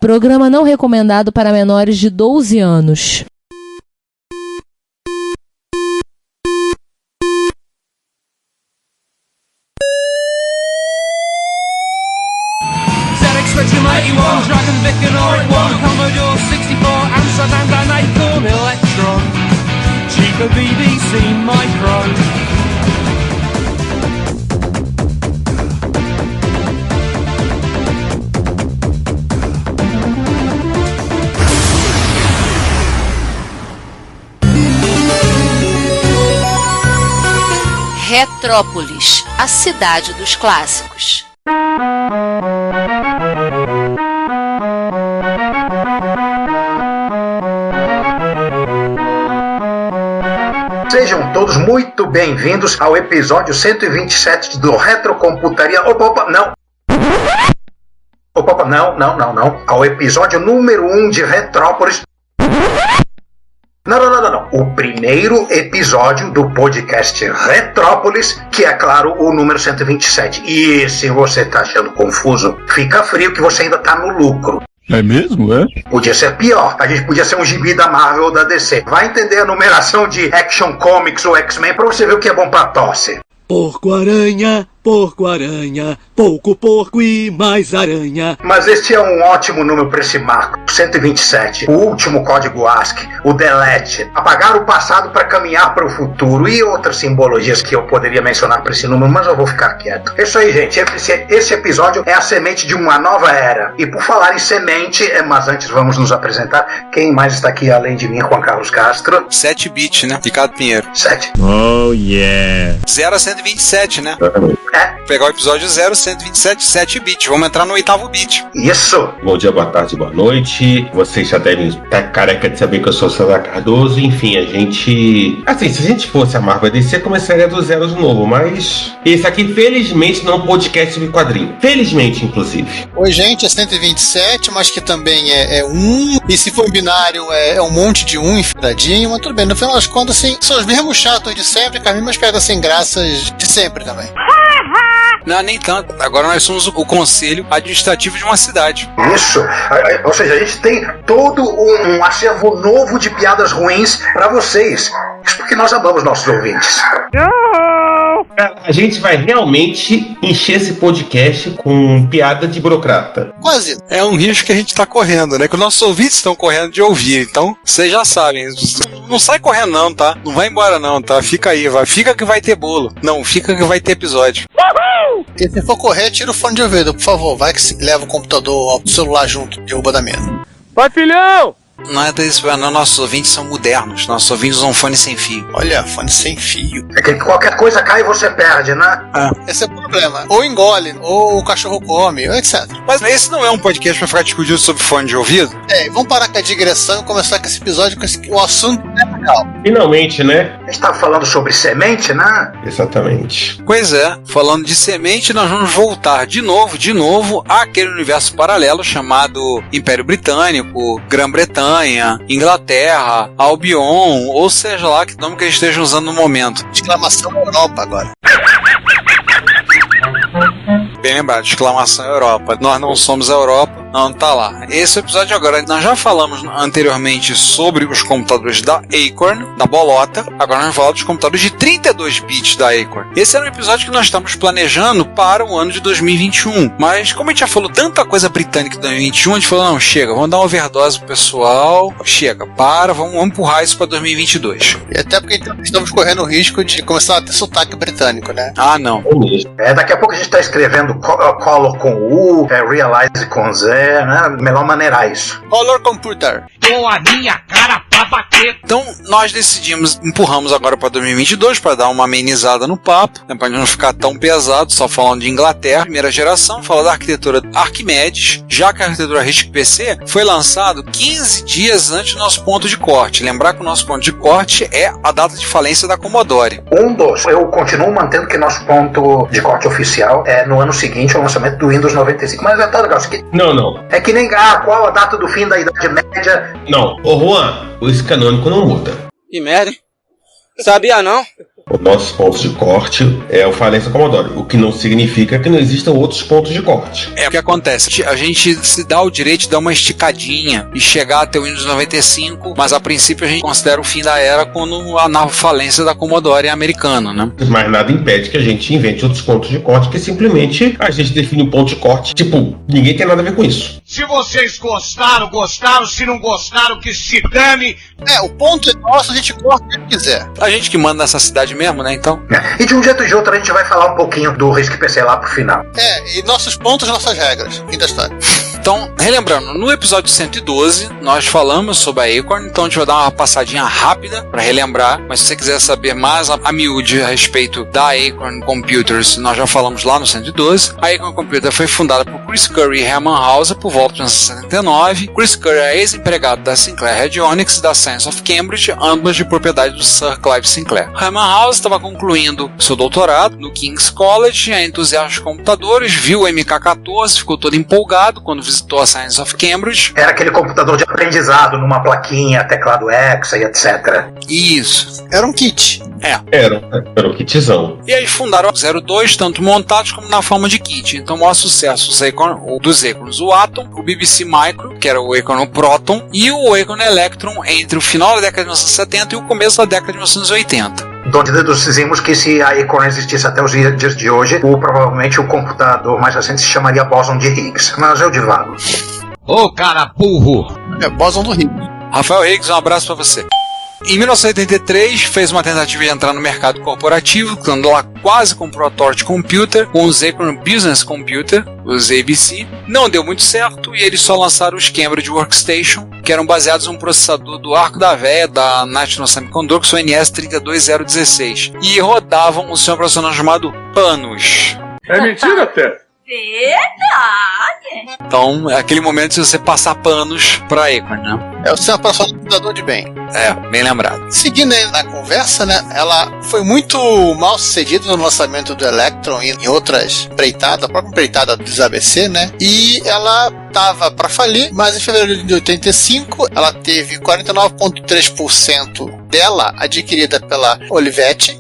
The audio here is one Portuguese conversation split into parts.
Programa não recomendado para menores de 12 anos. Dragon Vic and Oric 1, Commodore 64, Amsterdam and Acorn Electron, cheaper BBC Micro. Retrópolis, a cidade dos clássicos. Sejam todos muito bem-vindos ao episódio 127 do Retrocomputaria. Opa, não. Opa, não. Ao episódio número 1 de Retrópolis. Não. O primeiro episódio do podcast Retrópolis, que é, claro, o número 127. E se você tá achando confuso, fica frio que você ainda tá no lucro. É mesmo, é? Podia ser pior. A gente podia ser um gibi da Marvel ou da DC. Vai entender a numeração de Action Comics ou X-Men pra você ver o que é bom pra tosse. Porco-aranha, pouco porco e mais aranha. Mas este é um ótimo número para esse marco. 127, o último código ASCII, o delete, apagar o passado para caminhar para o futuro e outras simbologias que eu poderia mencionar para esse número, mas eu vou ficar quieto. É isso aí, gente. Esse episódio é a semente de uma nova era. E por falar em semente, mas antes vamos nos apresentar. Quem mais está aqui além de mim, Juan Carlos Castro? 7-bit, né? Ricardo Pinheiro. 7. Oh, yeah. 0 a 127, né? É. Pegar o episódio 0, 127, 7-bit. Vamos entrar no 8º bit. Isso. Bom dia, boa tarde, boa noite. Vocês já devem estar careca de saber que eu sou o César Cardoso. Enfim, a gente... Assim, se a gente fosse a Marvel DC, começaria do zero de novo. Mas esse aqui, felizmente, não é um podcast de quadrinho. Felizmente, inclusive. Oi, gente, é 127, mas que também é 1. E se for binário, é um monte de 1 enfiadinho. Mas tudo bem, no final das contas, assim, são os mesmos chatos de sempre, com as mesmas pedras sem graças de sempre também. Não, nem tanto. Agora nós somos o conselho administrativo de uma cidade. Isso. Ou seja, a gente tem todo um acervo novo de piadas ruins pra vocês. Isso porque nós amamos nossos ouvintes. A gente vai realmente encher esse podcast com piada de burocrata. Quase. É um risco que a gente tá correndo, né? Que os nossos ouvintes estão correndo de ouvir. Então, vocês já sabem. Não sai correndo não, tá? Não vai embora não, tá? Fica aí, vai. Fica que vai ter bolo. Não, fica que vai ter episódio. E se for correr, tira o fone de ouvido, por favor. Vai que se leva o computador, o celular junto, derruba da mesa. Vai, filhão! Não é isso, não. Nossos ouvintes são modernos. Nossos ouvintes usam fone sem fio. Olha, fone sem fio. É que qualquer coisa cai e você perde, né? Esse é o problema. Ou engole, ou o cachorro come, ou etc. Mas esse não é um podcast pra ficar discutindo sobre fone de ouvido? Vamos parar com a digressão e começar com esse episódio, o assunto é legal. Finalmente, né? A gente tava falando sobre semente, né? Exatamente. Pois é, falando de semente, nós vamos voltar de novo àquele universo paralelo chamado Império Britânico, Grã-Bretanha, Inglaterra, Albion, ou seja lá que nome que eles estejam usando no momento. Exclamação Europa agora. Bem lembrado, exclamação Europa. Nós não somos a Europa, não tá lá. Esse episódio agora, nós já falamos anteriormente sobre os computadores da Acorn, da bolota. Agora nós vamos falar dos computadores de 32 bits da Acorn. Esse era um episódio que nós estamos planejando para o ano de 2021. Mas como a gente já falou tanta coisa britânica em 2021, a gente falou, não, chega, vamos dar uma overdose pro pessoal. Chega, vamos empurrar isso para 2022. E até porque estamos correndo o risco de começar a ter sotaque britânico, né? Ah, não. Daqui a pouco a gente tá escrevendo Color com U, Realize com Z, né? Melhor maneirar isso. Color Computer. Com a minha cara pra bater. Então, nós empurramos agora para 2022 para dar uma amenizada no papo, né, para não ficar tão pesado, só falando de Inglaterra, primeira geração, fala da arquitetura Arquimedes, já que a arquitetura RISC-PC foi lançado 15 dias antes do nosso ponto de corte. Lembrar que o nosso ponto de corte é a data de falência da Commodore. Eu continuo mantendo que nosso ponto de corte oficial é no ano seguinte ao lançamento do Windows 95, mas é tão legal isso aqui. Não. É que nem, qual a data do fim da Idade Média? Não. Ô Juan, esse canônico não muda. Que merda, hein? Sabia não? Os nossos pontos de corte é o falência Commodore, o que não significa que não existam outros pontos de corte. É o que acontece. A gente se dá o direito de dar uma esticadinha e chegar até o Windows 95, mas a princípio a gente considera o fim da era quando a falência da Commodore é americana, né? Mas nada impede que a gente invente outros pontos de corte, que simplesmente a gente define um ponto de corte, tipo, ninguém tem nada a ver com isso. Se vocês gostaram, gostaram. Se não gostaram, que se dane. O ponto é nosso, a gente corta o que quiser. A gente que manda nessa cidade mesmo, né, então? E de um jeito ou de outro a gente vai falar um pouquinho do RISC PC lá pro final. E nossos pontos, nossas regras. Fim da história. Então, relembrando, no episódio 112, nós falamos sobre a Acorn, então a gente vai dar uma passadinha rápida para relembrar, mas se você quiser saber mais a miúde a respeito da Acorn Computers, nós já falamos lá no 112. A Acorn Computer foi fundada por Chris Curry e Herman Hauser por volta de 1979. Chris Curry é ex-empregado da Sinclair Radionics e da Science of Cambridge, ambas de propriedade do Sir Clive Sinclair. Herman Hauser estava concluindo seu doutorado no King's College, é entusiasta de computadores, viu o MK14, ficou todo empolgado quando visitou a Science of Cambridge. Era aquele computador de aprendizado numa plaquinha, teclado Hexa e etc. Isso. Era um kit. Era um kitzão. E eles fundaram o 02, tanto montados como na forma de kit. Então, o maior sucesso dos Acorns, o Atom, o BBC Micro, que era o Acorn Proton, e o Acorn Electron entre o final da década de 1970 e o começo da década de 1980. Onde deduzimos que se a Acorn existisse até os dias de hoje, provavelmente o computador mais recente se chamaria Boson de Higgs. Mas eu divago. Ô, cara burro. Boson do Higgs. Rafael Higgs, um abraço pra você. Em 1983, fez uma tentativa de entrar no mercado corporativo, quando lá quase comprou a Torch Computer com os Acorn Business Computer, os ABC. Não deu muito certo e eles só lançaram os Cambridge Workstation, que eram baseados num processador do Arco da Véia da National Semiconductor, o NS32016, e rodavam um sistema operacional chamado Panos. É mentira, até. Verdade! Então, é aquele momento de você passar panos pra Acorn, né? É o sistema operacional do computador de bem. Bem lembrado. Seguindo aí na conversa, né? Ela foi muito mal sucedida no lançamento do Electron e em outras empreitadas, a própria empreitada dos ABC, né? E ela tava para falir, mas em fevereiro de 85 ela teve 49,3% dela adquirida pela Olivetti,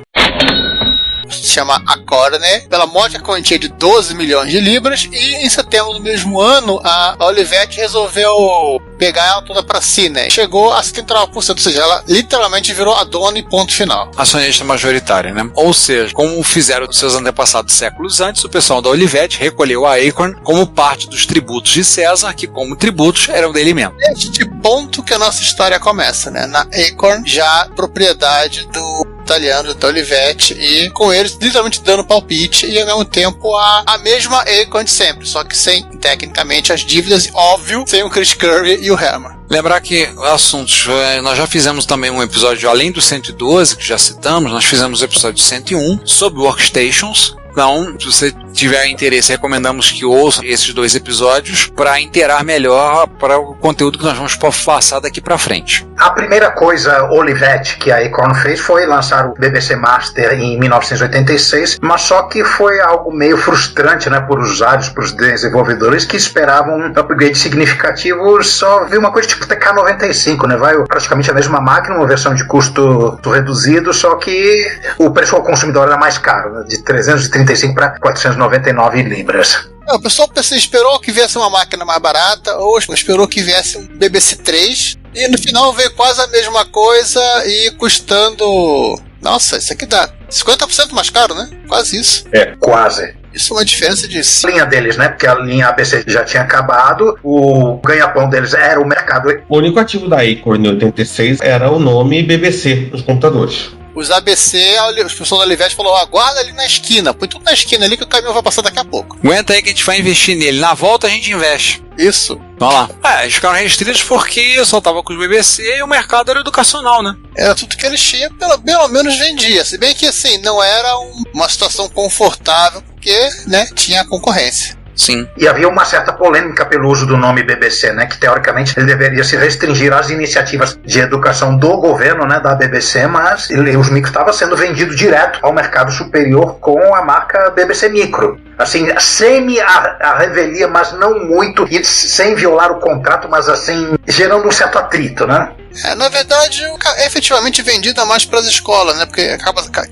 se chama Acorn, pela módica quantia de 12 milhões de libras, e em setembro do mesmo ano a Olivetti resolveu pegar ela toda para si, né? Chegou a 79%, ou seja, ela literalmente virou a dona e ponto final. Acionista majoritária, né? Ou seja, como fizeram seus antepassados séculos antes, o pessoal da Olivetti recolheu a Acorn como parte dos tributos de César, que como tributos eram dele mesmo. Este ponto que a nossa história começa, né? Na Acorn, já propriedade do italiano da Olivetti, e com eles literalmente dando palpite e ao mesmo tempo a mesma Acorn de sempre, só que sem, tecnicamente, as dívidas, óbvio, sem o Chris Curry e o Herman. Lembrar que assuntos, nós já fizemos também um episódio além do 112, que já citamos, nós fizemos o episódio 101 sobre workstations. Então, se você tiver interesse, recomendamos que ouça esses dois episódios para inteirar melhor para o conteúdo que nós vamos passar daqui para frente. A primeira coisa, Olivetti, que a Acorn fez foi lançar o BBC Master em 1986, mas só que foi algo meio frustrante, né, por usuários, para os desenvolvedores que esperavam um upgrade significativo. Só viu uma coisa tipo TK95, né, vai praticamente a mesma máquina, uma versão de custo reduzido, só que o preço ao consumidor era mais caro, né, de 335 para 499 libras. O pessoal esperou que viesse uma máquina mais barata, ou esperou que viesse um BBC 3, e no final veio quase a mesma coisa e custando... Nossa, isso aqui dá 50% mais caro, né? Quase isso. Quase. Isso é uma diferença de... A linha deles, né? Porque a linha ABC já tinha acabado, o ganha-pão deles era o mercado. O único ativo da Acorn em 86 era o nome BBC nos computadores. Os ABC, os pessoas da Olivetti falaram, aguarda ali na esquina, põe tudo na esquina ali que o caminhão vai passar daqui a pouco. Aguenta aí que a gente vai investir nele, na volta a gente investe. Isso. Vamos lá. Eles ficaram restritos porque só tava com os BBC e o mercado era educacional, né? Era tudo que eles tinham, pelo menos vendia. Se bem que assim, não era uma situação confortável, porque, né, tinha a concorrência. Sim. E havia uma certa polêmica pelo uso do nome BBC, né? Que teoricamente ele deveria se restringir às iniciativas de educação do governo, né? Da BBC, mas os micros estavam sendo vendidos direto ao mercado superior com a marca BBC Micro. Assim, semi a revelia, mas não muito, e sem violar o contrato, mas assim, gerando um certo atrito, né? Na verdade, é efetivamente vendida mais para as escolas, né? Porque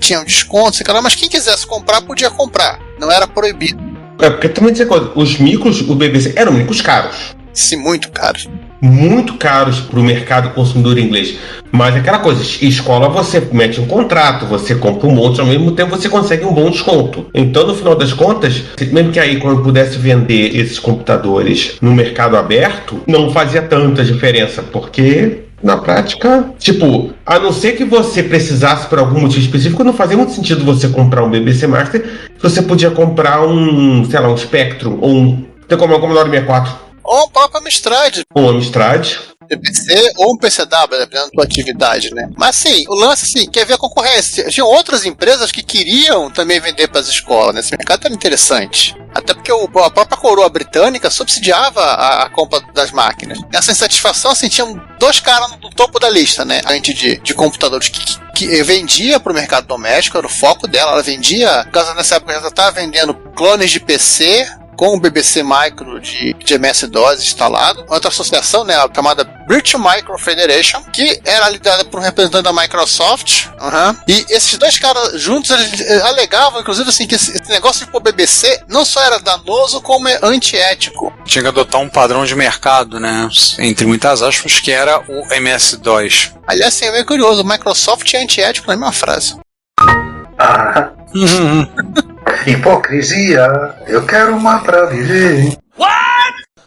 tinha um desconto, mas quem quisesse comprar, podia comprar. Não era proibido. Porque também dizer coisa, os micros, o BBC, eram micros caros. Sim, muito caros. Muito caros para o mercado consumidor inglês. Mas aquela coisa, escola você mete um contrato, você compra um monte, ao mesmo tempo você consegue um bom desconto. Então, no final das contas, mesmo que a Acorn pudesse vender esses computadores no mercado aberto, não fazia tanta diferença, porque na prática, tipo, a não ser que você precisasse por algum motivo específico, não fazia muito sentido você comprar um BBC Master, você podia comprar um Spectrum, ou um Commodore 64. Ou o próprio Amstrad. Ou Amstrad. BBC ou um PCW, dependendo da tua atividade, né? Mas assim, o lance assim, quer ver a concorrência. Tinha outras empresas que queriam também vender para as escolas, né? Esse mercado era interessante. Até porque a própria coroa britânica subsidiava a compra das máquinas. Essa insatisfação, assim, tinham dois caras no topo da lista, né? A gente de computadores que vendia para o mercado doméstico, era o foco dela. Ela vendia, por causa nessa época, ela já estava vendendo clones de PC com o BBC Micro de MS-DOS instalado. Outra associação, né, chamada British Micro Federation, que era liderada por um representante da Microsoft. E esses dois caras juntos, eles alegavam, inclusive, assim, que esse negócio de pôr BBC não só era danoso, como é antiético. Tinha que adotar um padrão de mercado, né, entre muitas aspas, que era o MS-DOS. Aliás, assim, é meio curioso, Microsoft é antiético na mesma frase. Hipocrisia, eu quero uma pra viver.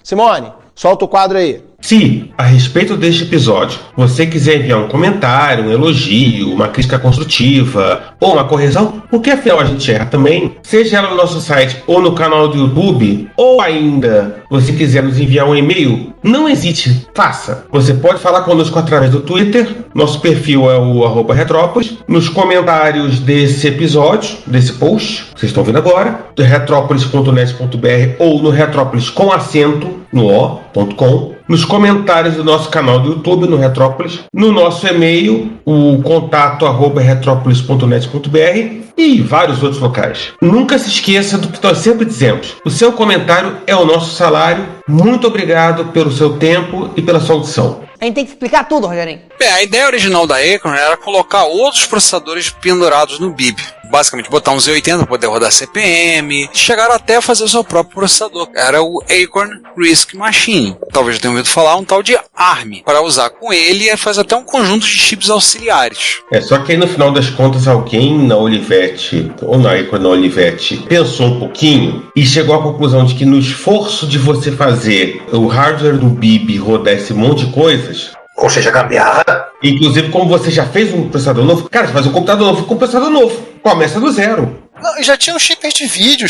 Simone, solta o quadro aí. Se, a respeito deste episódio, você quiser enviar um comentário, um elogio, uma crítica construtiva ou uma correção, porque afinal a gente erra também, seja ela no nosso site ou no canal do YouTube, ou ainda você quiser nos enviar um e-mail, não hesite, faça. Você pode falar conosco através do Twitter, nosso perfil é o @Retrópolis, nos comentários desse episódio, desse post, que vocês estão vendo agora, do retropolis.net.br ou no Retrópolis com acento no o.com, nos comentários do nosso canal do YouTube, no Retrópolis, no nosso e-mail, o contato@retropolis.net.br e vários outros locais. Nunca se esqueça do que nós sempre dizemos. O seu comentário é o nosso salário. Muito obrigado pelo seu tempo e pela sua audição. A gente tem que explicar tudo, Rogerinho. A ideia original da Acorn era colocar outros processadores pendurados no BIB. Basicamente, botar um Z80 para poder rodar CPM. Chegaram até a fazer o seu próprio processador. Era o Acorn RISC Machine. Talvez já tenham ouvido falar, um tal de ARM. Para usar com ele, faz até um conjunto de chips auxiliares. Só que aí no final das contas, alguém na Olivetti, ou na Acorn na Olivetti, pensou um pouquinho e chegou à conclusão de que no esforço de você fazer o hardware do BIB rodar esse monte de coisas, ou seja, gambiarra. Inclusive, como você já fez um processador novo, cara, você faz um computador novo com um processador novo. Começa do zero. Não, já tinha um chip de vídeo,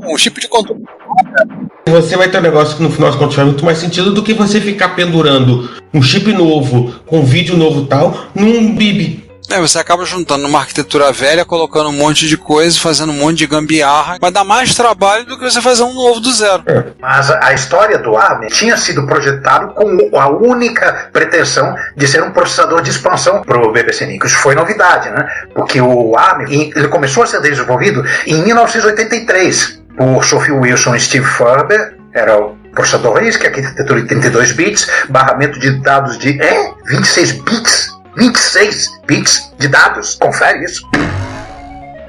um chip de controle. Você vai ter um negócio que no final das contas faz muito mais sentido do que você ficar pendurando um chip novo, com vídeo novo e tal, num BIB. Você acaba juntando uma arquitetura velha, colocando um monte de coisa, fazendo um monte de gambiarra. Vai dar mais trabalho do que você fazer um novo do zero. Mas a história do ARM tinha sido projetado com a única pretensão de ser um processador de expansão para o BBC Micro. Isso foi novidade, né? Porque o ARM ele começou a ser desenvolvido em 1983 por Sophie Wilson e Steve Furber. Era o processador RISC, arquitetura de 32 bits, barramento de dados de 26 bits. 26 bits de dados, confere isso.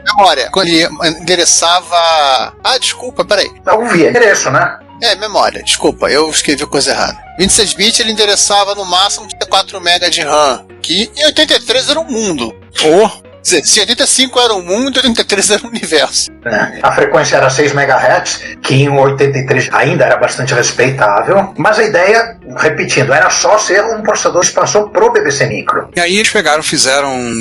Memória, quando ele endereçava... desculpa, peraí. Não via endereço, né? Memória, desculpa, eu escrevi coisa errada. 26 bits ele endereçava no máximo 4 MB de RAM, que em 83 era um mundo. Se 85 era o mundo, 83 era o universo. A frequência era 6 MHz, que em 83 ainda era bastante respeitável, mas a ideia, repetindo, era só ser um processador de expansão pro BBC Micro. E aí eles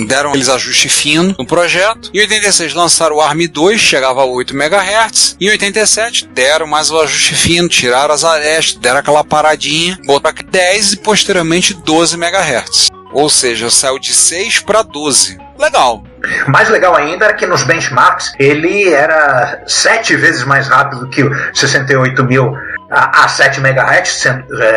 deram aqueles ajustes finos no projeto. Em 86 lançaram o ARM2, chegava a 8 MHz. Em 87 deram mais o ajuste fino, tiraram as arestas, deram aquela paradinha, botaram 10 e posteriormente 12 MHz. Ou seja, saiu de 6 para 12. Legal, Mais legal ainda era que nos benchmarks ele era 7 vezes mais rápido que o 68.000 a 7 MHz,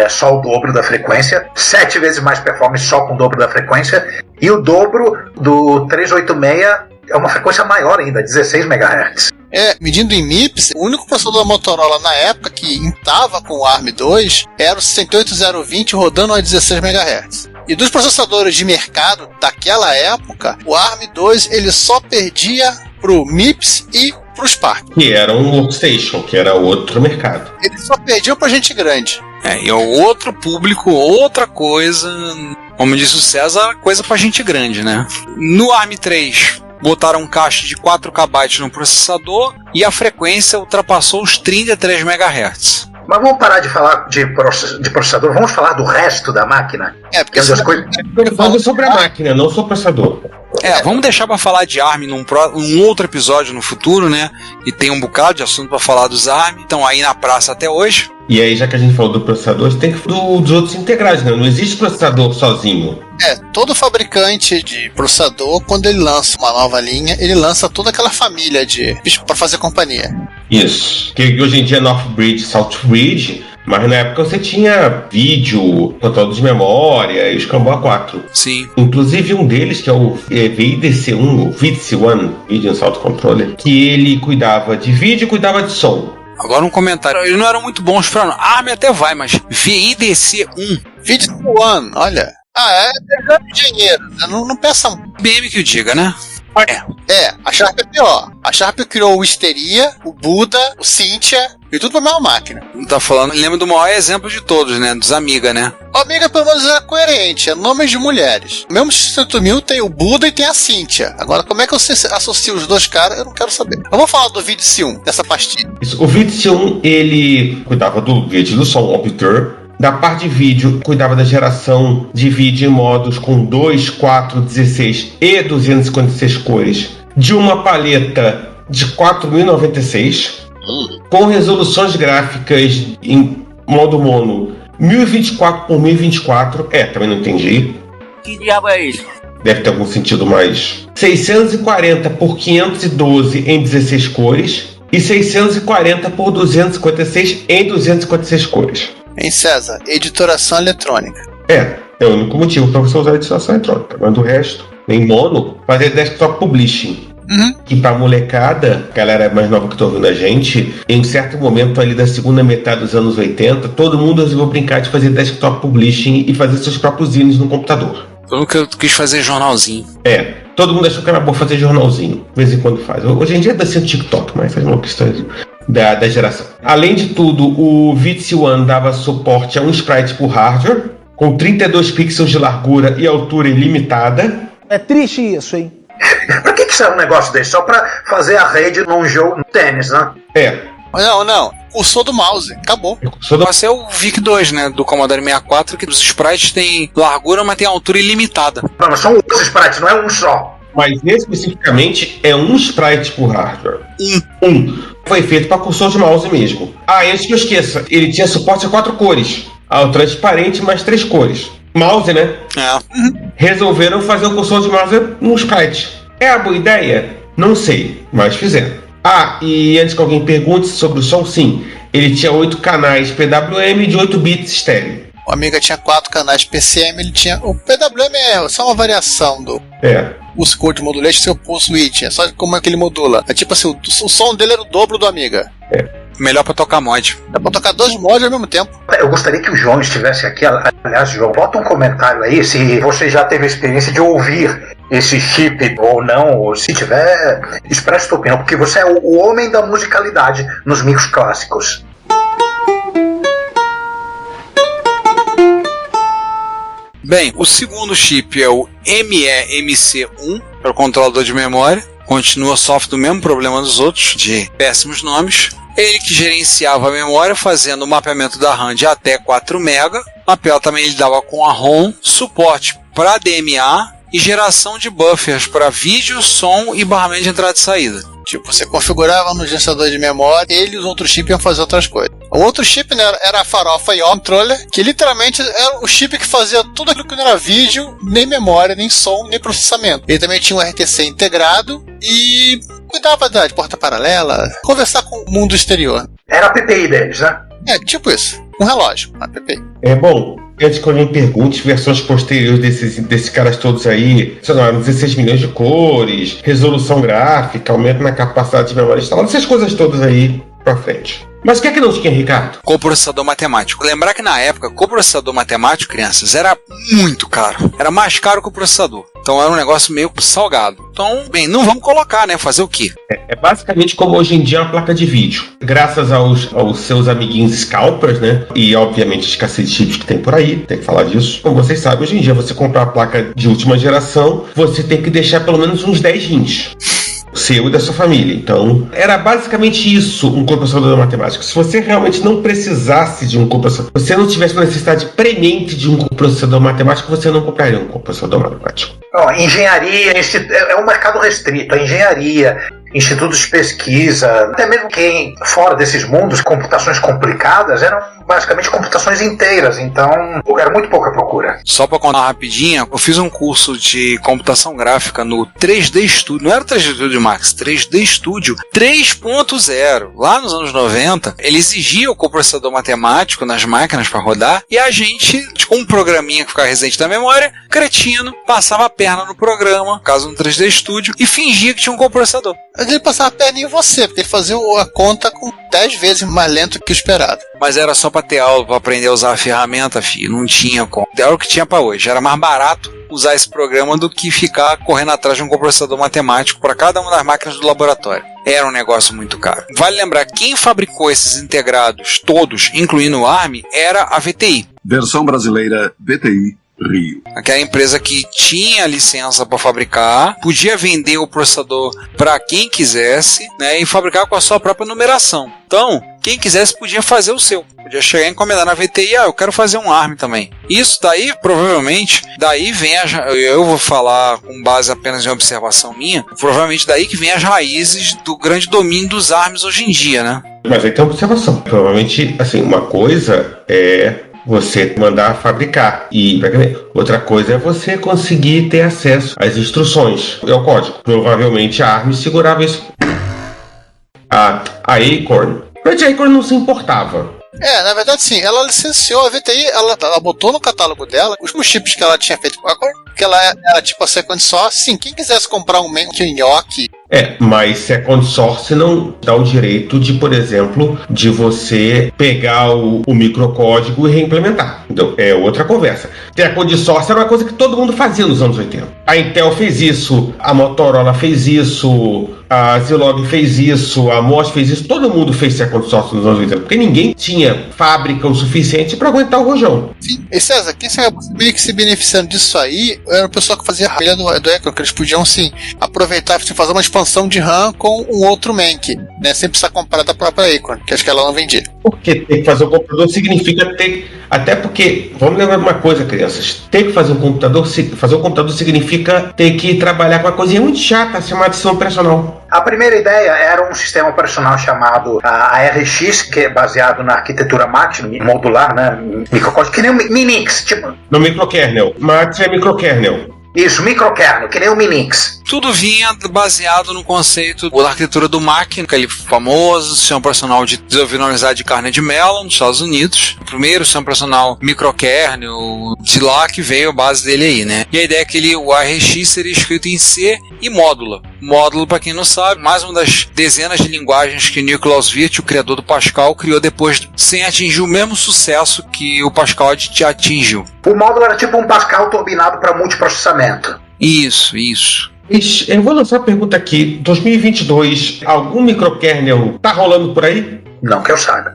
só o dobro da frequência, 7 vezes mais performance só com o dobro da frequência, e o dobro do 386 é uma frequência maior ainda, 16 MHz. Medindo em MIPS, o único processador da Motorola na época que estava com o ARM2 era o 68020 rodando a 16 MHz. E dos processadores de mercado daquela época, o ARM2 ele só perdia pro MIPS e pro Spark. Que era um workstation, que era outro mercado. Ele só perdia pra gente grande. E é outro público, outra coisa. Como disse o César, coisa pra gente grande, né? No ARM3, botaram um cache de 4 KB no processador e a frequência ultrapassou os 33 MHz. Mas vamos parar de falar de processador, vamos falar do resto da máquina. Porque as coisas... Eu falo sobre a máquina, não sobre o processador. Vamos deixar pra falar de ARM num outro episódio no futuro, né? E tem um bocado de assunto pra falar dos ARM, estão aí na praça até hoje. E aí, já que a gente falou do processador, tem que falar dos outros integrais, né? Não existe processador sozinho. Todo fabricante de processador, quando ele lança uma nova linha, ele lança toda aquela família para fazer companhia. Isso. Que hoje em dia é Northbridge, Southbridge, mas na época você tinha vídeo, total de memória e os Combo A4. Sim. Inclusive um deles, que é o VIDC1, o VIDC1, Video Sound Controller, que ele cuidava de vídeo e cuidava de som. Agora um comentário. Eles não eram muito bons pra ARM até vai, mas VIDC1. VIDC1, olha. Engenheiro. Não peça muito. IBM que o diga, né? A Sharp é pior. A Sharp criou o Histeria, o Buda, o Cynthia e tudo pra mesma máquina. Não tá falando, lembra do maior exemplo de todos, né? Dos Amiga, né? O Amiga pelo menos é coerente, é nomes de mulheres. Mesmo 68000 tem o Buda e tem a Cynthia. Agora, como é que você associa os dois caras, eu não quero saber. Eu vou falar do VIDC1, dessa pastilha. O VIDC1, ele cuidava do vídeo do som, obter. Da parte de vídeo, cuidava da geração de vídeo em modos com 2, 4, 16 e 256 cores, de uma paleta de 4096, com resoluções gráficas em modo mono 1024 por 1024, também não entendi. Que diabo é isso? Deve ter algum sentido mais. 640 por 512 em 16 cores e 640 por 256 em 256 cores. Em César, editoração eletrônica. É o único motivo para você usar editoração eletrônica. Mas do resto, em mono, fazer desktop publishing. Que pra molecada, galera mais nova que tá ouvindo a gente, em um certo momento ali da segunda metade dos anos 80, todo mundo resolveu brincar de fazer desktop publishing e fazer seus próprios zines no computador. Eu nunca quis fazer jornalzinho. Todo mundo achou que era bom fazer jornalzinho. De vez em quando faz. Hoje em dia é dançando TikTok, mas faz uma questão da geração. Além de tudo, o VIDC1 dava suporte a um sprite por hardware, com 32 pixels de largura e altura ilimitada. É triste isso, hein? Pra que serve um negócio desse? Só pra fazer a rede num jogo de tênis, né? Não. Cursor do mouse. Acabou. Esse é o VIC-2, né? Do Commodore 64, que os sprites têm largura, mas tem altura ilimitada. Não, mas são os sprites, não é um só. Mas especificamente é um sprite por hardware. Foi feito para cursor de mouse mesmo. Antes que eu esqueça, ele tinha suporte a 4 cores. Ao transparente mais 3 cores. Mouse, né? Resolveram fazer o cursor de mouse num sprite. É a boa ideia? Não sei, mas fizeram. E antes que alguém pergunte sobre o som, sim. Ele tinha 8 canais PWM de 8 bits estéreo. O Amiga tinha 4 canais PCM, ele tinha... O PWM é só uma variação do... Pulse Code Modulation, seu Pulse Switch. É só como é que ele modula. É tipo assim, o som dele era o dobro do Amiga. Melhor pra tocar mod. Dá pra tocar 2 mods ao mesmo tempo. Eu gostaria que o João estivesse aqui. Aliás, João, bota um comentário aí se você já teve a experiência de ouvir esse chip ou não, ou se tiver, expresse sua opinião, porque você é o homem da musicalidade nos micros clássicos. Bem, o segundo chip é o MEMC1, para o controlador de memória. Continua sofrendo o mesmo problema dos outros, de péssimos nomes. Ele que gerenciava a memória, fazendo o mapeamento da RAM de até 4 MB. Mapear também ele dava com a ROM, suporte para DMA e geração de buffers para vídeo, som e barramento de entrada e saída. Tipo, você configurava no gerenciador de memória, ele e os outros chips iam fazer outras coisas. O outro chip, né, era a farofa IO controller, que literalmente era o chip que fazia tudo aquilo que não era vídeo, nem memória, nem som, nem processamento. Ele também tinha um RTC integrado e cuidava de porta paralela, conversar com o mundo exterior. Era a PPI deles, né? É, tipo isso. Um relógio, uma PPI. Bom, antes que alguém pergunte, versões posteriores desses caras todos aí, sei lá, 16 milhões de cores, resolução gráfica, aumento na capacidade de memória instalada, essas coisas todas aí pra frente. Mas o que é que não tinha, Ricardo? Coprocessador matemático. Lembrar que na época, coprocessador matemático, crianças, era muito caro. Era mais caro que o processador. Então era um negócio meio salgado. Então, bem, não vamos colocar, né? Fazer o quê? É basicamente como hoje em dia uma placa de vídeo. Graças aos seus amiguinhos scalpers, né? E obviamente os cacete chips que tem por aí, tem que falar disso. Como vocês sabem, hoje em dia você comprar a placa de última geração, você tem que deixar pelo menos uns 10 rins. Seu e da sua família. Então, era basicamente isso, um coprocessador matemático. Se você realmente não precisasse de um coprocessador, você não tivesse uma necessidade premente de um coprocessador matemático, você não compraria um coprocessador matemático. Engenharia é um mercado restrito. A engenharia, institutos de pesquisa, até mesmo quem fora desses mundos, computações complicadas, eram basicamente computações inteiras, então era muito pouca procura. Só para contar rapidinho, eu fiz um curso de computação gráfica no 3D Studio, não era 3D Studio Max, 3D Studio 3.0, lá nos anos 90, ele exigia o coprocessador matemático nas máquinas para rodar, e a gente, com um programinha que ficava residente da memória, cretino, passava a perna no programa, no caso no 3D Studio, e fingia que tinha um coprocessador. Mas ele passava a perna em você, porque ele fazia a conta com 10 vezes mais lento que o esperado. Mas era só para ter aula, para aprender a usar a ferramenta, filho. Não tinha como. Era o que tinha para hoje. Era mais barato usar esse programa do que ficar correndo atrás de um coprocessador matemático para cada uma das máquinas do laboratório. Era um negócio muito caro. Vale lembrar, quem fabricou esses integrados todos, incluindo o ARM, era a VTI. Versão brasileira VTI Rio. Aquela empresa que tinha licença para fabricar, podia vender o processador para quem quisesse, né, e fabricar com a sua própria numeração. Então, quem quisesse podia fazer o seu. Podia chegar e encomendar na VTI, eu quero fazer um ARM também. Isso daí, provavelmente, daí vem eu vou falar com base apenas em observação minha, provavelmente daí que vem as raízes do grande domínio dos ARMs hoje em dia, né? Mas aí tem uma observação. Provavelmente, assim, uma coisa é você mandar fabricar, e outra coisa é você conseguir ter acesso às instruções, é o código. Provavelmente a ARM segurava isso. A Acorn, mas a Acorn não se importava. Na verdade sim, ela licenciou a VTI, ela botou no catálogo dela os chips que ela tinha feito com a Acorn, que ela era tipo a Second Source. Sim, quem quisesse comprar um Nyoki. Mas Second Source não dá o direito de, por exemplo, de você pegar o microcódigo e reimplementar. Então, é outra conversa. Second Source era uma coisa que todo mundo fazia nos anos 80. A Intel fez isso, a Motorola fez isso, a Zilog fez isso, a MOS fez isso, todo mundo fez Second Source nos anos 80, porque ninguém tinha fábrica o suficiente para aguentar o rojão. Sim, e César, quem meio que se beneficiando disso aí era o pessoal que fazia a pilha do Acorn, que eles podiam sim aproveitar e fazer uma expansão de RAM com um outro Mank, né, sem precisar comprar da própria Acorn, que acho que ela não vendia. Porque ter que fazer um computador significa ter... Até porque, vamos lembrar de uma coisa, crianças, ter que fazer um computador significa ter que trabalhar com uma coisinha muito chata, chamada sistema operacional. A primeira ideia era um sistema operacional chamado ARX, que é baseado na arquitetura Max, modular, né, microcódigo, que nem o Minix, tipo... No microkernel. Max é microkernel. Isso, microkernel, que nem o Minix. Tudo vinha baseado no conceito da arquitetura do Mac, aquele famoso sistema operacional de desenvolvimento na Universidade de Carnegie Mellon, nos Estados Unidos. O primeiro sistema operacional microkernel, de lá que veio a base dele aí, né? E a ideia é que o ARX seria escrito em C e módulo. Módulo, para quem não sabe, mais uma das dezenas de linguagens que Niklaus Wirth, o criador do Pascal, criou depois, sem atingir o mesmo sucesso que o Pascal atingiu. O módulo era tipo um Pascal turbinado para multiprocessamento. Isso. Eu vou lançar uma pergunta aqui. 2022, algum microkernel tá rolando por aí? Não que eu saiba.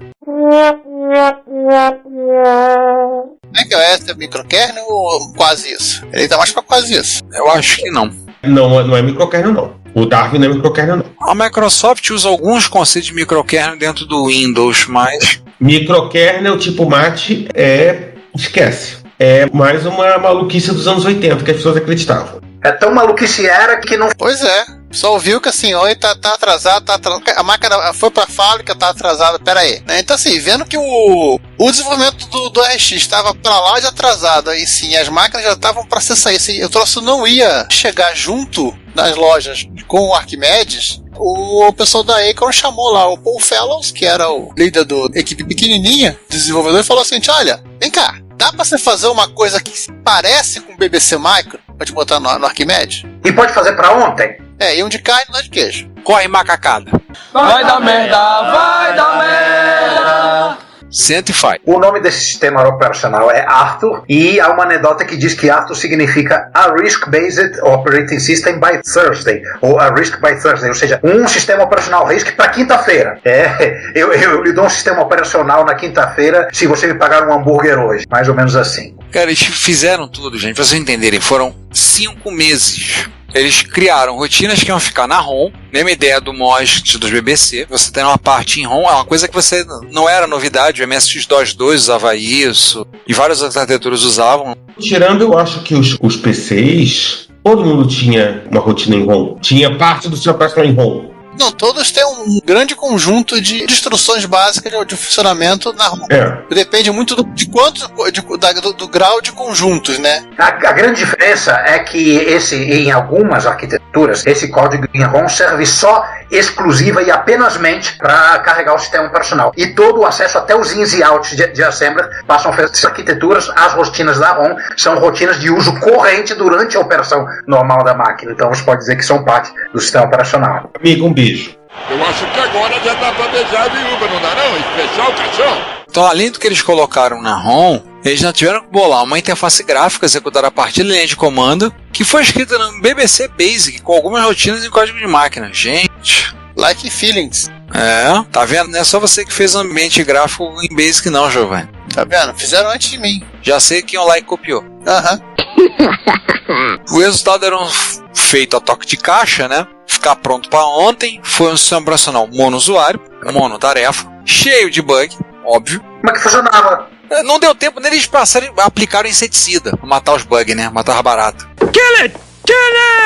macOS é microkernel ou quase isso? Ele tá mais pra quase isso. Eu acho que não. Não é microkernel, não. O Darwin não é microkernel, não. A Microsoft usa alguns conceitos de microkernel dentro do Windows, mas... Microkernel tipo mate esquece. É mais uma maluquice dos anos 80 que as pessoas acreditavam. É tão maluquice era que não... Pois é. Só ouviu que assim, oi, tá atrasado, a máquina foi pra fábrica, tá atrasada, pera aí. Então assim, vendo que o desenvolvimento do RX estava pra lá de atrasado, aí sim, as máquinas já estavam pra se sair, assim, o troço não ia chegar junto nas lojas com o Arquimedes. O pessoal da Acorn chamou lá o Paul Fellows, que era o líder da equipe pequenininha, desenvolvedor, e falou assim, olha, vem cá, dá pra você fazer uma coisa que se parece com o BBC Micro, pra te botar no Arquimedes? E pode fazer pra ontem? E um de carne e um de queijo. Corre, macacada. Vai dar merda, vai dar merda. Senta e faz. O nome desse sistema operacional é Arthur, e há uma anedota que diz que Arthur significa a Risk-Based Operating System by Thursday, ou a Risk by Thursday, ou seja, um sistema operacional RISC para quinta-feira. Eu lhe dou um sistema operacional na quinta-feira se você me pagar um hambúrguer hoje. Mais ou menos assim. Cara, eles fizeram tudo, gente, pra vocês entenderem. Foram 5 meses. Eles criaram rotinas que iam ficar na ROM, mesma ideia do MOS dos BBC. Você tem uma parte em ROM, é uma coisa que você não era novidade, o MSX-DOS 2 usava isso, e várias outras arquiteturas usavam. Tirando, eu acho que os PCs, todo mundo tinha uma rotina em ROM. Tinha parte do seu operacional em ROM. Não, todos têm um grande conjunto de instruções básicas de funcionamento na ROM. Depende muito do grau de conjuntos, né? A grande diferença é que em algumas arquiteturas, esse código em ROM serve só exclusiva e apenasmente para carregar o sistema operacional. E todo o acesso, até os ins e outs de assembler, passam a fazer essas arquiteturas. As rotinas da ROM são rotinas de uso corrente durante a operação normal da máquina. Então você pode dizer que são parte do sistema operacional. Amigo, um beijo. Eu acho que agora já dá pra beijar a viúva, não dá não? Especial caixão. Então, além do que eles colocaram na ROM, eles já tiveram que bolar uma interface gráfica executada a partir da linha de comando, que foi escrita no BBC Basic, com algumas rotinas em código de máquina. Gente... Like feelings. Tá vendo? Não é só você que fez ambiente gráfico em Basic não, Giovanni. Tá vendo? Fizeram antes de mim. Já sei que o Like copiou. O resultado era feito a toque de caixa, né? Ficar pronto para ontem. Foi um sistema operacional mono-usuário, mono-tarefa, cheio de bug, óbvio. Como é que funcionava? Não deu tempo neles passarem, aplicaram inseticida pra matar os bugs, né? Matar a barata. Kill it! Kill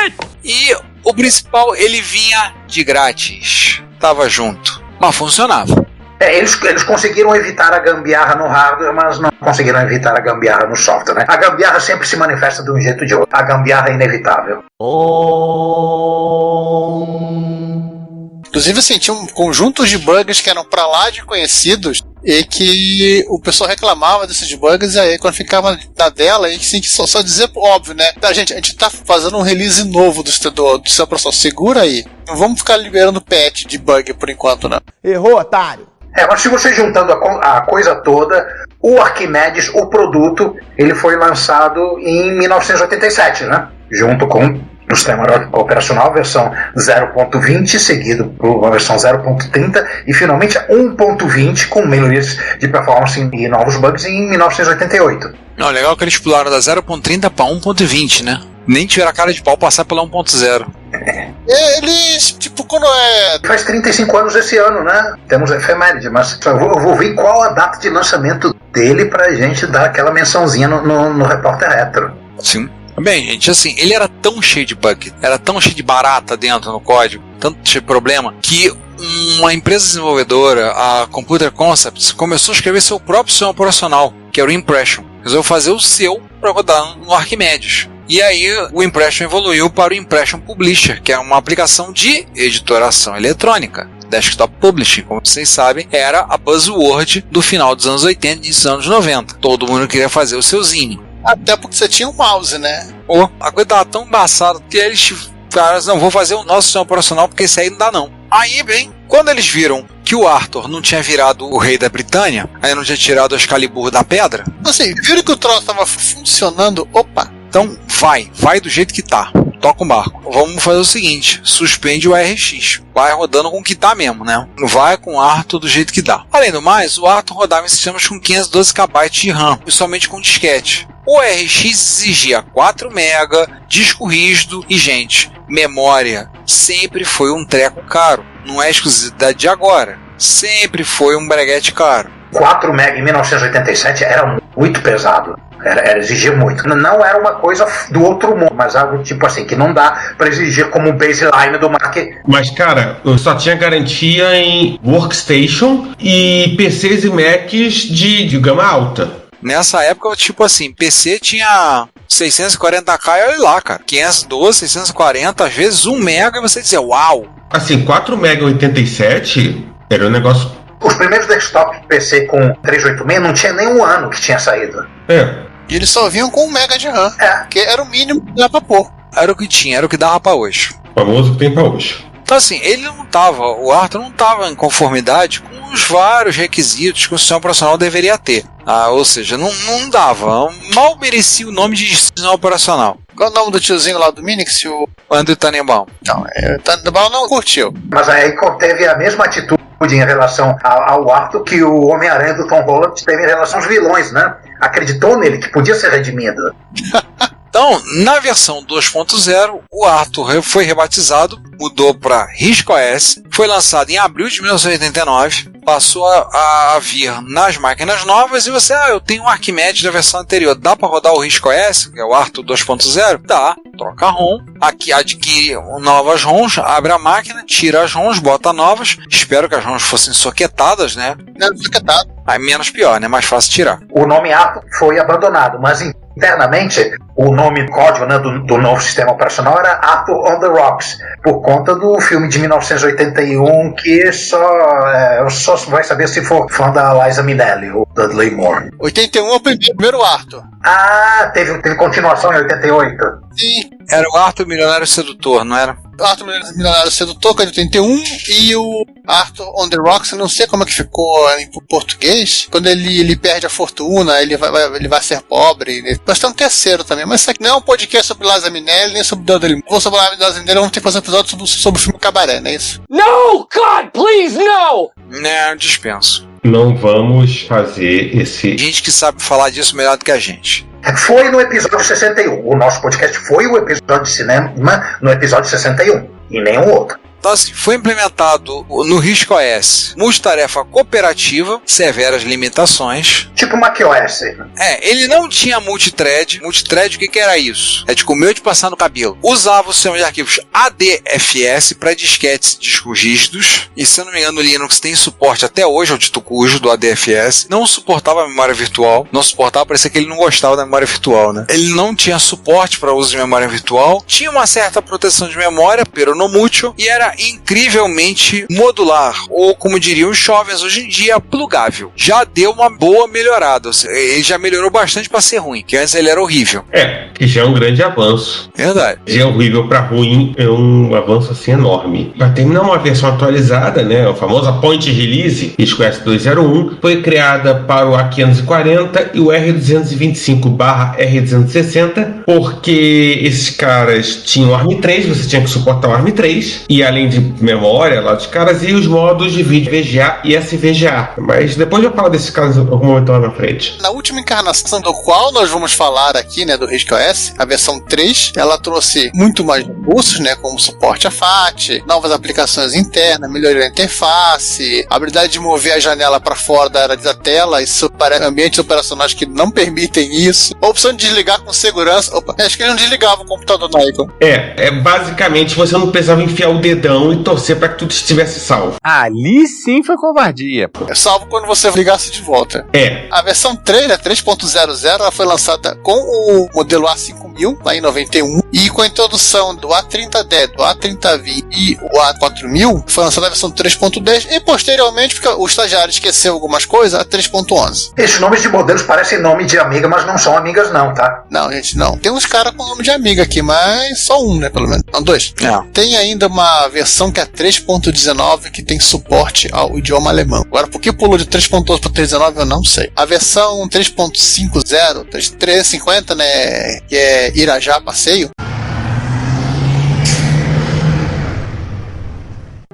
it! E o principal, ele vinha de grátis. Tava junto. Mas funcionava. Eles conseguiram evitar a gambiarra no hardware, mas não conseguiram evitar a gambiarra no software, né? A gambiarra sempre se manifesta de um jeito ou de outro. A gambiarra é inevitável. Inclusive, assim, tinha um conjunto de bugs que eram pra lá de conhecidos e que o pessoal reclamava desses bugs, e aí quando ficava na dela, e assim, só dizer óbvio, né? A gente tá fazendo um release novo do seu processador, segura aí. Não vamos ficar liberando patch de bug por enquanto, não. Errou, otário! Mas se você juntando a coisa toda, o Arquimedes, o produto, ele foi lançado em 1987, né? Junto com o sistema operacional, versão 0.20, seguido por uma versão 0.30 e finalmente 1.20 com melhorias de performance e novos bugs em 1988. Não, legal que eles pularam da 0.30 para 1.20, né? Nem tiveram a cara de pau passar pela 1.0. Eles, tipo, quando Faz 35 anos esse ano, né? Temos a efeméride, mas eu vou ver qual a data de lançamento dele pra gente dar aquela mençãozinha no Repórter Retro. Sim. Bem, gente, assim, ele era tão cheio de bug, era tão cheio de barata dentro no código, tanto cheio de problema, que uma empresa desenvolvedora, a Computer Concepts, começou a escrever seu próprio sistema operacional, que era o Impression. Resolveu fazer o seu para rodar no Arquimedes. E aí o Impression evoluiu para o Impression Publisher, que é uma aplicação de editoração eletrônica. Desktop Publishing, como vocês sabem, era a buzzword do final dos anos 80 e dos anos 90. Todo mundo queria fazer o seu zine. Até porque você tinha um mouse, né? A coisa estava tão embaçada que eles falaram, não, vou fazer o nosso sistema operacional porque esse aí não dá não. Aí, bem, quando eles viram que o Arthur não tinha virado o rei da Britânia, aí não tinha tirado o Excalibur da pedra... Assim, viram que o troço estava funcionando, opa! Então vai do jeito que tá. Toca o barco. Vamos fazer o seguinte, suspende o RX. Vai rodando com o que tá mesmo, né? Vai com o Arthur do jeito que dá. Além do mais, o Arthur rodava em sistemas com 512 KB de RAM, e somente com disquete. O RX exigia 4 MB, disco rígido e, gente, memória sempre foi um treco caro. Não é exclusividade de agora. Sempre foi um breguete caro. 4 MB em 1987 era muito pesado. Era exigir muito. Não era uma coisa do outro mundo, mas algo tipo assim, que não dá pra exigir como baseline do Mac. Mas, cara, eu só tinha garantia em Workstation e PCs e Macs de gama alta. Nessa época, tipo assim, PC tinha 640k e olha lá, cara. 512, 640, às vezes 1 mega e você dizia, uau! Assim, 4 mega 87 era um negócio... Os primeiros desktop PC com 386 não tinha nem um ano que tinha saído. E eles só vinham com 1 mega de RAM, que era o mínimo que dava pra pôr. Era o que tinha, era o que dava pra hoje. O famoso que tem pra hoje. Então assim, o Arthur não estava em conformidade com os vários requisitos que o sistema operacional deveria ter. Ou seja, não dava, mal merecia o nome de sistema operacional. Qual é o nome do tiozinho lá do Minix? O Andrew Tannenbaum. Não, o Tannenbaum não curtiu. Mas aí teve a mesma atitude em relação ao Arthur que o Homem-Aranha do Tom Holland teve em relação aos vilões, né? Acreditou nele que podia ser redimido. Então, na versão 2.0, o Arthur foi rebatizado, mudou para RISC-OS, foi lançado em abril de 1989, passou a vir nas máquinas novas e você, eu tenho um Arquimedes da versão anterior, dá para rodar o RISC-OS, que é o Arthur 2.0? Dá, troca a ROM, aqui adquire novas ROMs, abre a máquina, tira as ROMs, bota novas, espero que as ROMs fossem soquetadas, né? Não, soquetado. Aí menos pior, né? Mais fácil tirar. O nome Arthur foi abandonado, mas internamente o nome código, né, do novo sistema operacional era Arthur on the Rocks, por conta do filme de 1981 que só vai saber se for fã da Liza Minnelli ou Dudley Moore. 81 é o primeiro Arthur. Teve continuação em 88? Sim. Era o Arthur Milionário Sedutor, não era? O Arthur Milionário Sedutor, que é de 81, e o Arthur on the Rocks, eu não sei como é que ficou em português, quando ele perde a fortuna, ele vai ser pobre. Nós temos um terceiro também, mas isso aqui não é um podcast sobre Liza Minnelli, nem sobre Dudley Moore. Sobre Liza Minnelli, vamos ter que fazer um episódio sobre o filme Cabaré, não é isso? No, God, please, no! Não, dispenso. Não vamos fazer esse... Gente que sabe falar disso melhor do que a gente. Foi no episódio 61. O nosso podcast foi o episódio de cinema no episódio 61. E nenhum outro. Então, assim, foi implementado no RISC-OS multitarefa cooperativa, severas limitações. Tipo macOS. Ele não tinha multithread. Multithread, o que era isso? É de comer ou de passar no cabelo. Usava o sistema de arquivos ADFS para disquetes discos rígidos. E, se eu não me engano, o Linux tem suporte até hoje ao dito cujo do ADFS. Não suportava a memória virtual. Não suportava, parecia que ele não gostava da memória virtual, né? Ele não tinha suporte para uso de memória virtual. Tinha uma certa proteção de memória, pero no mútil. E era incrivelmente modular, ou como diriam os jovens hoje em dia, plugável. Já deu uma boa melhorada, ele já melhorou bastante para ser ruim, que antes ele era horrível. Que já é um grande avanço. Verdade. De horrível para ruim é um avanço assim enorme. Para terminar uma versão atualizada, né, a famosa Point Release, RISC-OS 201, foi criada para o A540 e o R225/R260, porque esses caras tinham o ARM3, você tinha que suportar o ARM3, e além de memória lá dos caras, e os modos de vídeo VGA e SVGA. Mas depois eu falo desses casos em algum momento lá na frente. Na última encarnação do qual nós vamos falar aqui, né, do RISC-OS, a versão 3, ela trouxe muito mais recursos, né, como suporte a FAT, novas aplicações internas, melhoria da interface, a habilidade de mover a janela para fora da área da tela, isso para ambientes operacionais que não permitem isso, a opção de desligar com segurança. Acho que ele não desligava o computador na Icon. Basicamente você não precisava enfiar o dedão e torcer para que tudo estivesse salvo. Ali sim foi covardia. É salvo quando você ligasse de volta. A versão 3, né, 3.00, ela foi lançada com o modelo A5000, lá em 91, e com a introdução do A3010, do A3020 e o A4000, foi lançada a versão 3.10, e posteriormente, porque o estagiário esqueceu algumas coisas, a 3.11. Esses nomes de modelos parecem nome de amiga, mas não são amigas não, tá? Não, gente, não. Tem uns caras com nome de amiga aqui, mas só um, né, pelo menos. Não, dois. Tem ainda uma versão que é 3.19, que tem suporte ao idioma alemão. Agora, por que pulou de 3.12 para 3.19, eu não sei. A versão 3.50, 350, né, que é Irajá Passeio,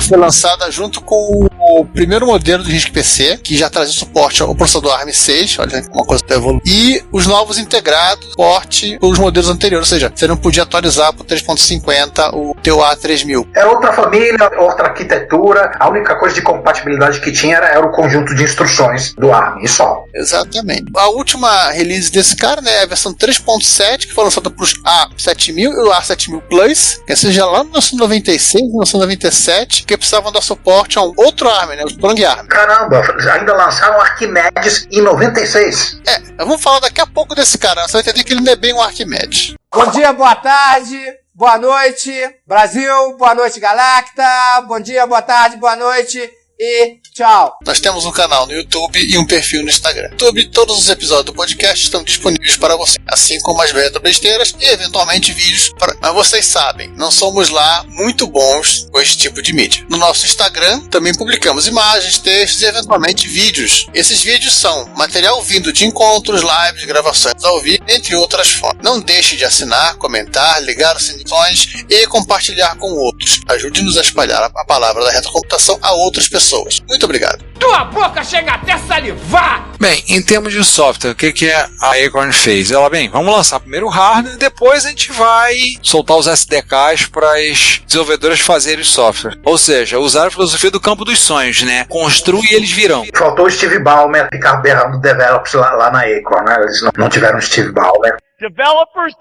Foi lançada junto com o primeiro modelo do RISC PC, que já trazia suporte ao processador ARM6, olha uma coisa que evoluiu, e os novos integrados, suporte os modelos anteriores, ou seja, você não podia atualizar para o 3.50 o teu A3000. É outra família, outra arquitetura, a única coisa de compatibilidade que tinha era o conjunto de instruções do ARM, e só. Exatamente. A última release desse cara, né, é a versão 3.7, que foi lançada para os A7000 e o A7000 Plus, que seja lá no 1996, 1997, que precisavam dar suporte a um outro ARM, né, o Strong ARM. Caramba, ainda lançaram o Arquimedes em 96. Vamos falar daqui a pouco desse cara, você vai entender que ele não é bem um Arquimedes. Bom dia, boa tarde, boa noite, Brasil, boa noite, Galacta, bom dia, boa tarde, boa noite e tchau. Nós temos um canal no YouTube e um perfil no Instagram. Todos os episódios do podcast estão disponíveis para você, assim como as besteiras e eventualmente vídeos. Mas vocês sabem, não somos lá muito bons com esse tipo de mídia. No nosso Instagram também publicamos imagens, textos e eventualmente vídeos. Esses vídeos são material vindo de encontros, lives, gravações ao vivo, entre outras formas. Não deixe de assinar, comentar, ligar os sininhos e compartilhar com outros. Ajude-nos a espalhar a palavra da retrocomputação a outras pessoas. Muito obrigado. Tua boca chega até salivar! Bem, em termos de software, o que a Acorn fez? Ela, vamos lançar primeiro o hardware, depois a gente vai soltar os SDKs para as desenvolvedoras fazerem o software. Ou seja, usar a filosofia do campo dos sonhos, né? Construi e eles virão. Faltou o Steve Ballmer ficar berrando developers lá na Acorn, né? Eles não tiveram Steve Ballmer. Developers.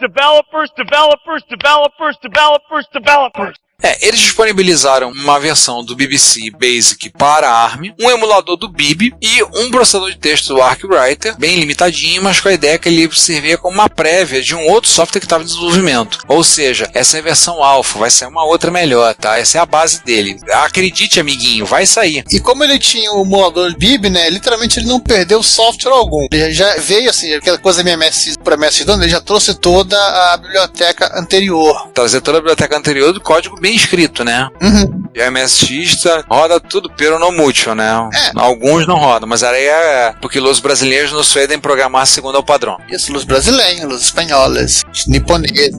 Eles disponibilizaram uma versão do BBC Basic para ARM, um emulador do BIB e um processador de texto do ArcWriter, bem limitadinho, mas com a ideia que ele servia como uma prévia de um outro software que estava em desenvolvimento. Ou seja, essa é a versão alfa, vai sair uma outra melhor, tá? Essa é a base dele. Acredite, amiguinho, vai sair. E como ele tinha o emulador BIB, né, literalmente ele não perdeu software algum. Ele já veio assim, aquela coisa MMS para MS-DOS, ele já trouxe toda a biblioteca anterior. Trazer toda a biblioteca anterior do código bem escrito, né? E a MSX roda tudo pero no mucho, né? Alguns não rodam, mas aí é porque os brasileiros não suedem programar segundo ao padrão. Isso, os brasileiros, os espanhóis, os niponeses.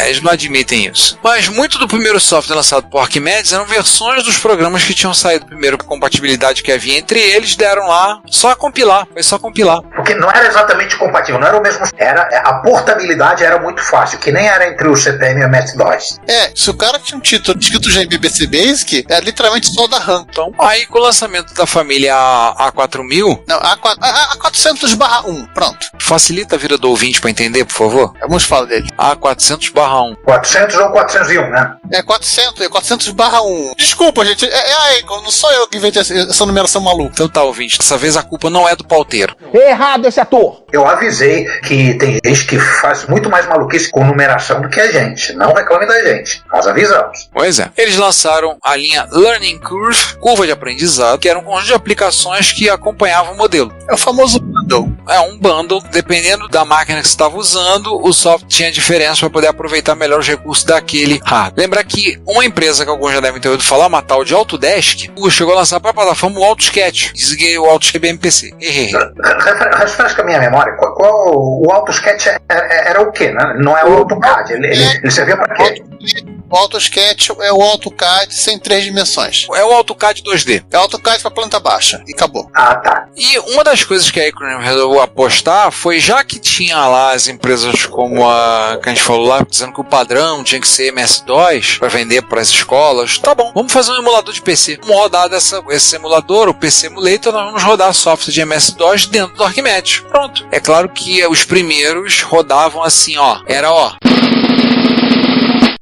Eles não admitem isso. Mas muito do primeiro software lançado por Arquimedes eram versões dos programas que tinham saído primeiro, a compatibilidade que havia entre eles, deram lá, só compilar, foi só compilar. Porque não era exatamente compatível, não era o mesmo, a portabilidade era muito fácil, que nem era entre o CPM e o MS-DOS. Se o cara tinha um título escrito já em BBC Basic, é literalmente só da RAM. Então, aí com o lançamento da família A4000... Não, A400/1, pronto. Facilita a vida do ouvinte para entender, por favor. Vamos falar dele. A400/1. 400 ou 401, né? 400/1. Desculpa, gente, não sou eu que inventei essa numeração maluca. Então tá, ouvinte, dessa vez a culpa não é do pauteiro. Errado esse ator. Eu avisei que tem gente que faz muito mais maluquice com numeração do que a gente. Não reclame da gente. Nós avisamos. Pois é. Eles lançaram a linha Learning Curve, curva de aprendizado, que era um conjunto de aplicações que acompanhavam o modelo. É o famoso bundle. É um bundle, dependendo da máquina que você estava usando, o software tinha diferença para poder aproveitar melhor os recursos daquele hardware. Lembra que uma empresa que alguns já devem ter ouvido falar, uma tal de Autodesk, chegou a lançar para a plataforma o AutoSketch. Desliguei o AutoSketch BMPC. Refresca a minha memória. O AutoSketch era o quê? Né? Não é o AutoCAD. Ele servia para quê? O AutoSketch é o AutoCAD sem 3 dimensões. É o AutoCAD 2D. É o AutoCAD para planta baixa. E acabou. Ah, tá. E uma das coisas que a Acorn resolveu apostar foi, já que tinha lá as empresas como a que a gente falou lá, dizendo que o padrão tinha que ser MS-DOS para vender para as escolas, tá bom, vamos fazer um emulador de PC. Vamos rodar esse emulador, o PC Emulator, nós vamos rodar software de MS-DOS dentro do Arquimedes. Pronto. É claro que os primeiros rodavam assim,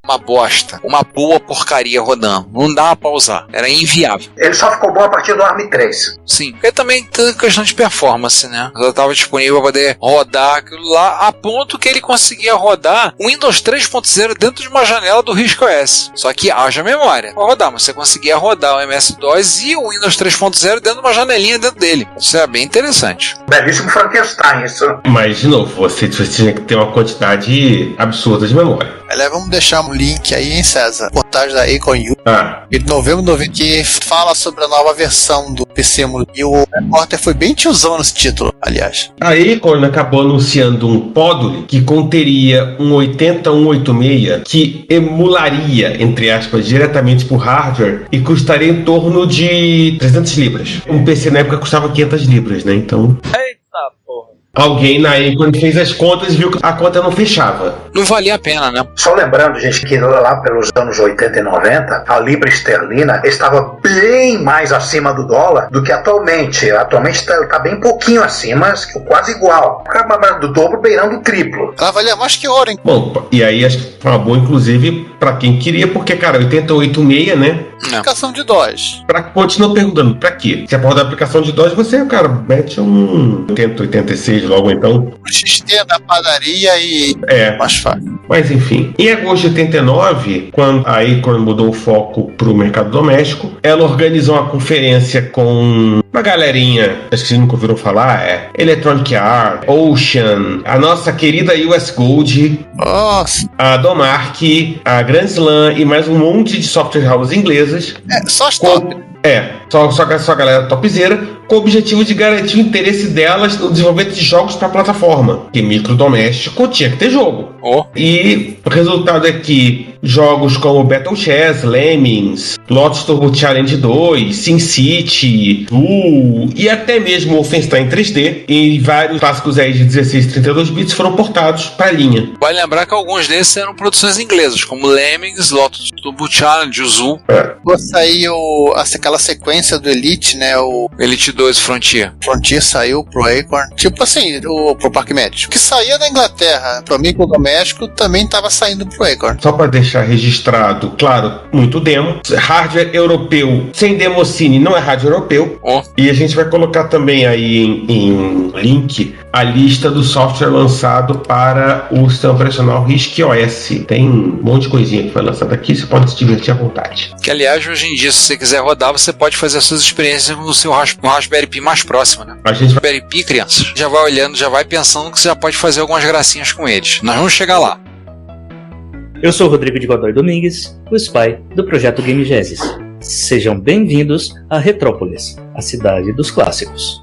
uma bosta, uma boa porcaria rodando. Não dava pra usar, era inviável. Ele só ficou bom a partir do ARM 3. Sim, porque também tem questão de performance, né? Já estava disponível para poder rodar aquilo lá, a ponto que ele conseguia rodar o Windows 3.0 dentro de uma janela do RISC-OS. Só que haja memória para rodar, mas você conseguia rodar o MS-DOS e o Windows 3.0 dentro de uma janelinha dentro dele. Isso é bem interessante. Belíssimo Frankenstein, isso. Mas, de novo, você tinha que ter uma quantidade absurda de memória. Aliás, vamos deixar um link aí, hein, César? reportagem da Acorn U, de novembro de 90, que fala sobre a nova versão do PC emulador. E o repórter foi bem tiozão nesse título, aliás. A Acorn acabou anunciando um Podule que conteria um 80186 que emularia, entre aspas, diretamente por hardware e custaria em torno de 300 libras. Um PC na época custava 500 libras, né? Então... Alguém na Acorn fez as contas e viu que a conta não fechava. Não valia a pena, né? Só lembrando, gente, que lá pelos anos 80 e 90, a libra esterlina estava bem mais acima do dólar do que atualmente. Atualmente está bem pouquinho acima, quase igual. Do dobro, beirando o triplo. Ela valia mais que ouro, hein? Bom, e aí acho que foi uma boa, inclusive, pra quem queria, porque, cara, 886, né? Aplicação de DOS. Continua perguntando, pra quê? Se é pra rodar a aplicação de DOS, você, cara, mete um 8086 logo então. O XT da padaria e mais fácil. Mas enfim, em agosto de 89, quando a Acorn mudou o foco pro mercado doméstico, ela organizou uma conferência com uma galerinha, acho que vocês nunca ouviram falar, Electronic Arts, Ocean, a nossa querida US Gold, a Domark, a Grand Slam e mais um monte de software houses inglesas. Só as top. Só a galera topzera, com o objetivo de garantir o interesse delas no desenvolvimento de jogos para a plataforma. Porque microdoméstico tinha que ter jogo. E o resultado é que jogos como Battle Chess, Lemmings, Lotus Turbo Challenge 2, SimCity, e até mesmo Wolfenstein 3D e vários clássicos aí de 16 e 32 bits foram portados para a linha. Vale lembrar que alguns desses eram produções inglesas, como Lemmings, Lotus Turbo Challenge, o Zoo. Saiu aquela sequência do Elite, né? O Elite 2 Frontier. Frontier saiu pro Acorn. Tipo assim, pro Parque Médico. Que saía da Inglaterra pro micro doméstico também estava saindo pro Acorn. Só para deixar registrado, claro, muito demo. Hardware europeu sem democine não é hardware europeu. E a gente vai colocar também aí em link a lista do software lançado para o sistema operacional RISC-OS. Tem um monte de coisinha que foi lançada aqui, você pode se divertir à vontade. Que aliás, hoje em dia, se você quiser rodar, você pode fazer as suas experiências no seu Raspberry Pi mais próximo, né? A gente Raspberry Pi, crianças, já vai olhando, já vai pensando que você já pode fazer algumas gracinhas com eles. Nós vamos chegar lá. Eu sou o Rodrigo de Godoy Domingues, o spy do projeto Game Genesis. Sejam bem-vindos a Retrópolis, a cidade dos clássicos.